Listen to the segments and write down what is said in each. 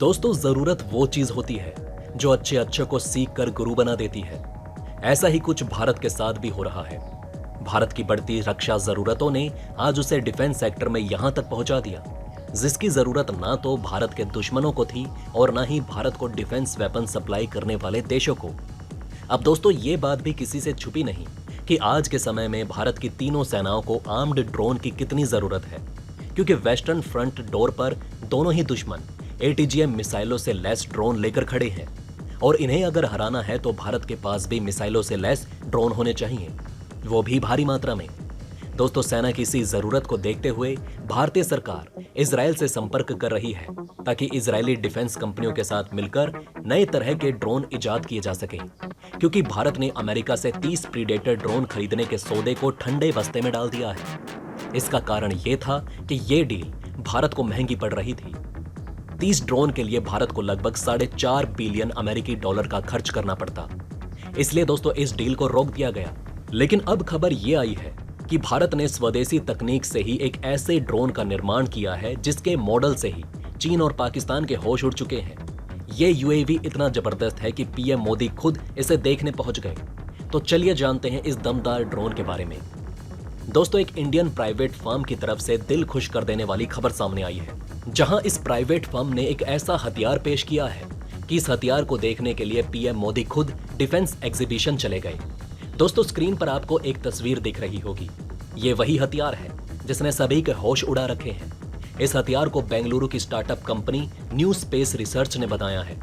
दोस्तों, जरूरत वो चीज होती है जो अच्छे अच्छे को सीख कर गुरु बना देती है। ऐसा ही कुछ भारत के साथ भी हो रहा है। भारत की बढ़ती रक्षा जरूरतों ने आज उसे डिफेंस सेक्टर में यहां तक पहुंचा दिया जिसकी जरूरत ना तो भारत के दुश्मनों को थी और ना ही भारत को डिफेंस वेपन सप्लाई करने वाले देशों को। अब दोस्तों, ये बात भी किसी से छुपी नहीं कि आज के समय में भारत की तीनों सेनाओं को आर्म्ड ड्रोन की कितनी जरूरत है, क्योंकि वेस्टर्न फ्रंट डोर पर दोनों ही दुश्मन ATGM मिसाइलों से लैस ड्रोन लेकर खड़े हैं और इन्हें अगर हराना है तो भारत के पास भी मिसाइलों से लैस ड्रोन होने चाहिए, वो भी भारी मात्रा में। दोस्तों, सेना की इसी जरूरत को देखते हुए भारतीय सरकार इजराइल से संपर्क कर रही है ताकि इजरायली डिफेंस कंपनियों के साथ मिलकर नए तरह के ड्रोन इजाद किए जा सकें, क्योंकि भारत ने अमेरिका से 30 प्रीडेटर ड्रोन खरीदने के सौदे को ठंडे बस्ते में डाल दिया है। इसका कारण यह था कि यह डील भारत को महंगी पड़ रही थी। 30 ड्रोन के लिए भारत को लगभग $4.5 बिलियन अमेरिकी डॉलर का खर्च करना पड़ता। इसलिए दोस्तों, इस डील को रोक दिया गया। लेकिन अब खबर यह आई है कि भारत ने स्वदेशी तकनीक से ही एक ऐसे ड्रोन का निर्माण किया है जिसके मॉडल से ही चीन और पाकिस्तान के होश उड़ चुके हैं। ये UAV इतना जबरदस्त है कि PM मोदी खुद इसे देखने पहुंच गए। तो चलिए जानते हैं इस दमदार ड्रोन के बारे में। दोस्तों, एक इंडियन प्राइवेट फर्म की तरफ से दिल खुश कर देने वाली खबर सामने आई है, जहां इस प्राइवेट फर्म ने एक ऐसा हथियार पेश किया है कि इस हथियार को देखने के लिए PM मोदी खुद डिफेंस एग्जीबिशन चले गए। दोस्तों, स्क्रीन पर आपको एक तस्वीर दिख रही होगी। ये वही हथियार है जिसने सभी के होश उड़ा रखे हैं। इस हथियार को बेंगलुरु की startup company new space research ने बनाया है,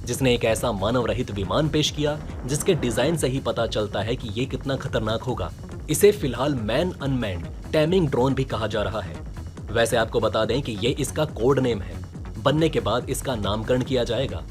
जिसने एक ऐसा मानव रहित विमान पेश किया जिसके डिजाइन से ही पता चलता है कि ये कितना खतरनाक होगा। इसे फिलहाल मैन अनमैन्ड टैमिंग ड्रोन भी कहा जा रहा है। वैसे आपको बता दें कि ये इसका कोड नेम है। बनने के बाद इसका नामकरण किया जाएगा।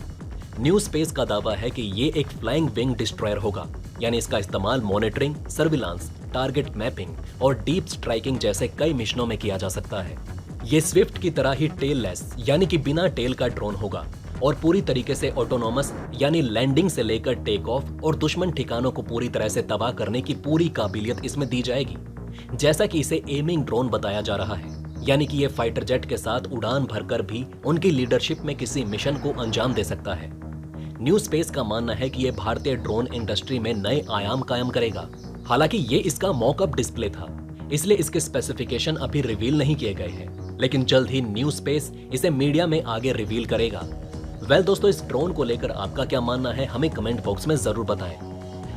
न्यू स्पेस का दावा है कि ये एक फ्लाइंग विंग डिस्ट्रॉयर होगा, यानी इसका इस्तेमाल मॉनिटरिंग, सर्विलांस, टारगेट मैपिंग और डीप स्ट्राइकिंग जैसे कई मिशनों में किया जा सकता है। ये स्विफ्ट की तरह ही टेल लेस यानी कि बिना टेल का ड्रोन होगा और पूरी तरीके से ऑटोनोमस यानी लैंडिंग से लेकर टेक ऑफ और दुश्मन ठिकानों को पूरी तरह से तबाह करने की पूरी काबिलियत इसमें दी जाएगी। जैसा कि इसे एमिंग ड्रोन बताया जा रहा है, यानी कि ये फाइटर जेट के साथ उड़ान भरकर भी उनकी लीडरशिप में किसी मिशन को अंजाम दे सकता है। न्यू स्पेस का मानना है कि ये भारतीय ड्रोन इंडस्ट्री में नए आयाम कायम करेगा। हालांकि ये इसका मॉकअप डिस्प्ले था, इसलिए इसके स्पेसिफिकेशन अभी रिवील नहीं किए गए हैं, लेकिन जल्द ही न्यू स्पेस इसे मीडिया में आगे रिवील करेगा। वेल दोस्तों, इस ड्रोन को लेकर आपका क्या मानना है, हमें कमेंट बॉक्स में जरूर बताएं।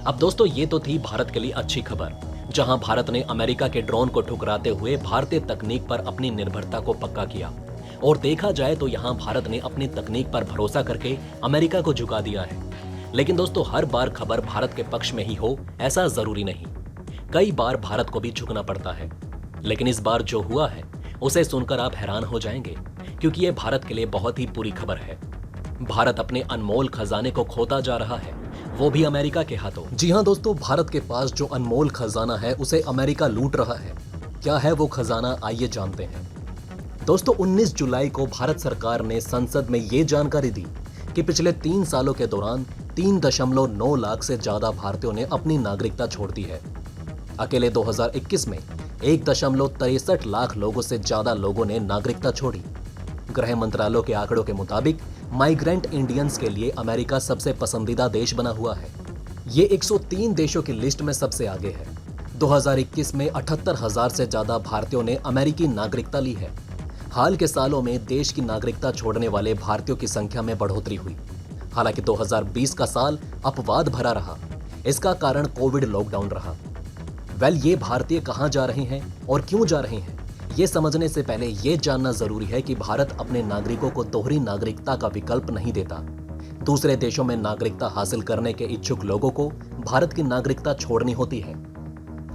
अब दोस्तों, ये तो थी भारत के लिए अच्छी खबर, जहां भारत ने अमेरिका के ड्रोन को ठुकराते हुए भारतीय तकनीक पर अपनी निर्भरता को पक्का किया। और देखा जाए तो यहां भारत ने अपनी तकनीक पर भरोसा करके अमेरिका को झुका दिया है। लेकिन दोस्तों, हर बार खबर भारत के पक्ष में ही हो ऐसा जरूरी नहीं। कई बार भारत को भी झुकना पड़ता है। लेकिन इस बार जो हुआ है उसे सुनकर आप हैरान हो जाएंगे, क्योंकि ये भारत के लिए बहुत ही बुरी खबर है। भारत अपने अनमोल खजाने को खोता जा रहा है, वो भी अमेरिका के हाथों। जी हाँ दोस्तों, भारत के पास जो अनमोल खजाना है उसे अमेरिका लूट रहा है। क्या है वो खजाना, आइए जानते हैं। दोस्तों, 19 जुलाई को भारत सरकार ने संसद में ये जानकारी दी कि पिछले 3 सालों के दौरान 3.9 लाख से ज्यादा भारतीयों ने अपनी नागरिकता छोड़ दी है। अकेले 2021 में 1.63 लाख लोगों से ज्यादा लोगों ने नागरिकता छोड़ी। गृह मंत्रालय के आंकड़ों के मुताबिक माइग्रेंट इंडियंस के लिए अमेरिका सबसे पसंदीदा देश बना हुआ है। ये 103 देशों की लिस्ट में सबसे आगे है। 2021 में 78,000 से ज्यादा भारतीयों ने अमेरिकी नागरिकता ली है। हाल के सालों में देश की नागरिकता छोड़ने वाले भारतीयों की संख्या में बढ़ोतरी हुई। हालांकि 2020 का साल अपवाद भरा रहा। इसका कारण कोविड लॉकडाउन रहा। वेल, ये भारतीय कहां जा रहे हैं और क्यों जा रहे हैं, ये समझने से पहले ये जानना जरूरी है कि भारत अपने नागरिकों को दोहरी नागरिकता का विकल्प नहीं देता। दूसरे देशों में नागरिकता हासिल करने के इच्छुक लोगों को भारत की नागरिकता छोड़नी होती है।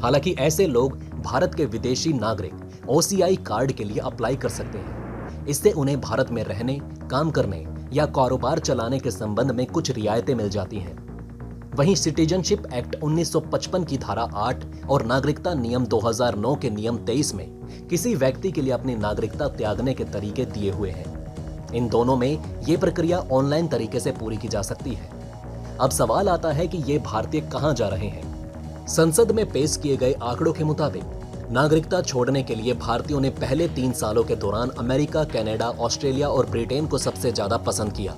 हालांकि ऐसे लोग भारत के विदेशी नागरिक OCI कार्ड के लिए अप्लाई कर सकते हैं। इससे उन्हें भारत में रहने, काम करने या कारोबार चलाने के संबंध में कुछ रियायतें मिल जाती हैं। वहीं सिटीजनशिप एक्ट 1955 की धारा 8 और नागरिकता नियम 2009 के नियम 23 में किसी व्यक्ति के लिए अपनी नागरिकता त्यागने के तरीके दिए हुए हैं। इन दोनों में ये प्रक्रिया ऑनलाइन तरीके से पूरी की जा सकती है। अब सवाल आता है कि ये भारतीय कहां जा रहे हैं। संसद में पेश किए गए आंकड़ों के मुताबिक नागरिकता छोड़ने के लिए भारतीयों ने पहले 3 सालों के दौरान अमेरिका, कनाडा, ऑस्ट्रेलिया और ब्रिटेन को सबसे ज्यादा पसंद किया।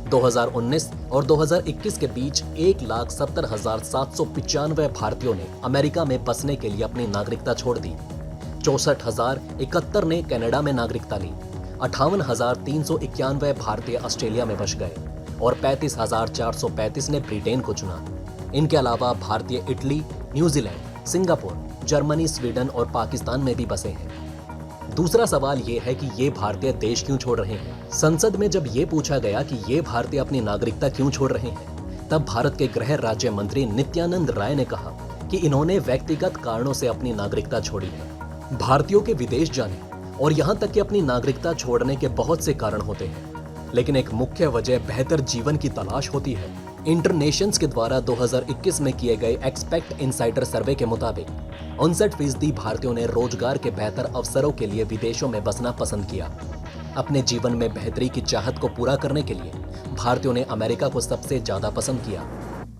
2019 और 2021 के बीच 1,70,795 भारतीयों ने अमेरिका में बसने के लिए अपनी नागरिकता छोड़ दी। 64,071 ने कनाडा में नागरिकता ली। 58,391 भारतीय ऑस्ट्रेलिया में बस गए और 35,435 ने ब्रिटेन को चुना। इनके अलावा भारतीय Italy, New Zealand, Singapore, Germany, Sweden और पाकिस्तान में भी बसे हैं। दूसरा सवाल ये है कि ये भारतीय देश क्यों छोड़ रहे हैं। संसद में जब ये पूछा गया कि ये भारतीय अपनी नागरिकता क्यों छोड़ रहे हैं, तब भारत के गृह राज्य मंत्री नित्यानंद राय ने कहा कि इन्होंने व्यक्तिगत कारणों से अपनी नागरिकता छोड़ी है। भारतीयों के विदेश जाने और यहाँ तक कि अपनी नागरिकता छोड़ने के बहुत से कारण होते हैं, लेकिन एक मुख्य वजह बेहतर जीवन की तलाश होती है। इंटरनेशंस के द्वारा 2021 में किए गए एक्सपेक्ट इनसाइडर सर्वे के मुताबिक 59% भारतीयों ने रोजगार के बेहतर अवसरों के लिए विदेशों में बसना पसंद किया। अपने जीवन में बेहतरी की चाहत को पूरा करने के लिए भारतीयों ने अमेरिका को सबसे ज्यादा पसंद किया।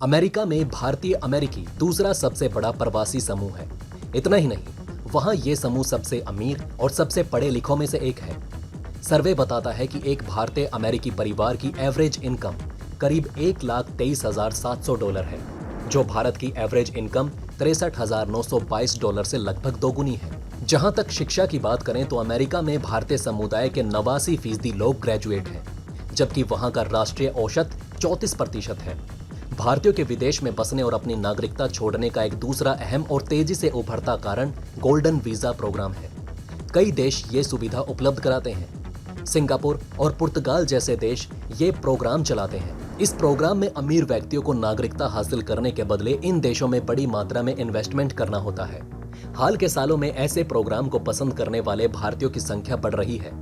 अमेरिका में भारतीय अमेरिकी दूसरा सबसे बड़ा प्रवासी समूह है। इतना ही नहीं, वहां ये समूह सबसे अमीर और सबसे पढ़े लिखों में से एक है। सर्वे बताता है कि एक भारतीय अमेरिकी परिवार की एवरेज इनकम करीब $1,23,700 है, जो भारत की एवरेज इनकम $63,922 से लगभग दोगुनी है। जहां तक शिक्षा की बात करें तो अमेरिका में भारतीय समुदाय के 89% लोग ग्रेजुएट हैं, जबकि वहां का राष्ट्रीय औसत 34% है। भारतीयों के विदेश में बसने और अपनी नागरिकता छोड़ने का एक दूसरा अहम और तेजी से उभरता कारण गोल्डन वीजा प्रोग्राम है। कई देश ये सुविधा उपलब्ध कराते हैं। सिंगापुर और पुर्तगाल जैसे देश ये प्रोग्राम चलाते हैं। इस प्रोग्राम में अमीर व्यक्तियों को नागरिकता हासिल करने के बदले इन देशों में बड़ी मात्रा में इन्वेस्टमेंट करना होता है। हाल के सालों में ऐसे प्रोग्राम को पसंद करने वाले भारतीयों की संख्या बढ़ रही है।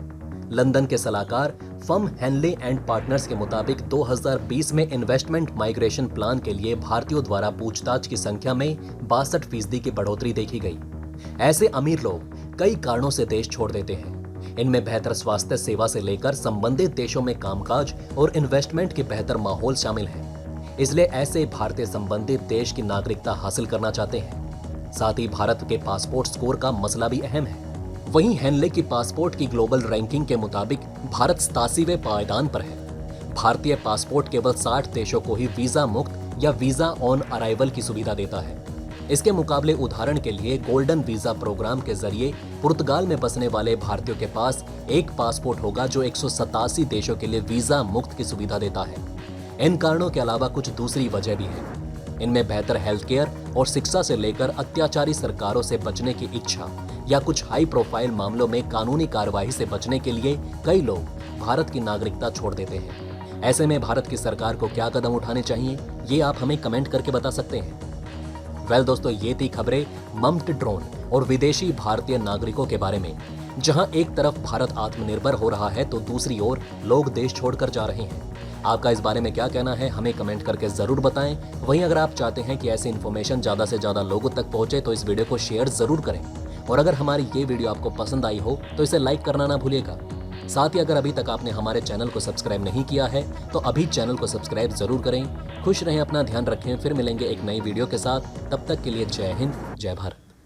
लंदन के सलाहकार फर्म हेनले एंड पार्टनर्स के मुताबिक 2020 में इन्वेस्टमेंट माइग्रेशन प्लान के लिए भारतीयों द्वारा पूछताछ की संख्या में 62% की बढ़ोतरी देखी गई। ऐसे अमीर लोग कई कारणों से देश छोड़ देते हैं। इनमें बेहतर स्वास्थ्य सेवा से लेकर संबंधित देशों में कामकाज और इन्वेस्टमेंट के बेहतर माहौल शामिल है। इसलिए ऐसे भारतीय संबंधित देश की नागरिकता हासिल करना चाहते हैं। साथ ही भारत के पासपोर्ट स्कोर का मसला भी अहम है। वहीं हेनले की पासपोर्ट की ग्लोबल रैंकिंग के मुताबिक भारत 87वें पायदान पर है। भारतीय पासपोर्ट केवल 60 देशों को ही वीजा मुक्त या वीजा ऑन अराइवल की सुविधा देता है। इसके मुकाबले उदाहरण के लिए गोल्डन वीजा प्रोग्राम के जरिए पुर्तगाल में बसने वाले भारतीयों के पास एक पासपोर्ट होगा जो 187 देशों के लिए वीजा मुक्त की सुविधा देता है। इन कारणों के अलावा कुछ दूसरी वजह भी है। इनमें बेहतर हेल्थ केयर और शिक्षा से लेकर अत्याचारी सरकारों से बचने की इच्छा या कुछ हाई प्रोफाइल मामलों में कानूनी कार्रवाई से बचने के लिए कई लोग भारत की नागरिकता छोड़ देते हैं। ऐसे में भारत की सरकार को क्या कदम उठाने चाहिए, ये आप हमें कमेंट करके बता सकते हैं। दोस्तों, ये थी खबरें मम्प्ट ड्रोन और विदेशी भारतीय नागरिकों के बारे में। जहां एक तरफ भारत आत्मनिर्भर हो रहा है तो दूसरी ओर लोग देश छोड़कर जा रहे हैं। आपका इस बारे में क्या कहना है, हमें कमेंट करके जरूर बताएं। वहीं अगर आप चाहते हैं कि ऐसी इन्फॉर्मेशन ज्यादा से ज्यादा लोगों तक पहुंचे तो इस वीडियो को शेयर जरूर करें। और अगर हमारी ये वीडियो आपको पसंद आई हो तो इसे लाइक करना ना भूलिएगा। साथ ही अगर अभी तक आपने हमारे चैनल को सब्सक्राइब नहीं किया है तो अभी चैनल को सब्सक्राइब जरूर करें। खुश रहें, अपना ध्यान रखें। फिर मिलेंगे एक नई वीडियो के साथ। तब तक के लिए जय हिंद, जय भारत।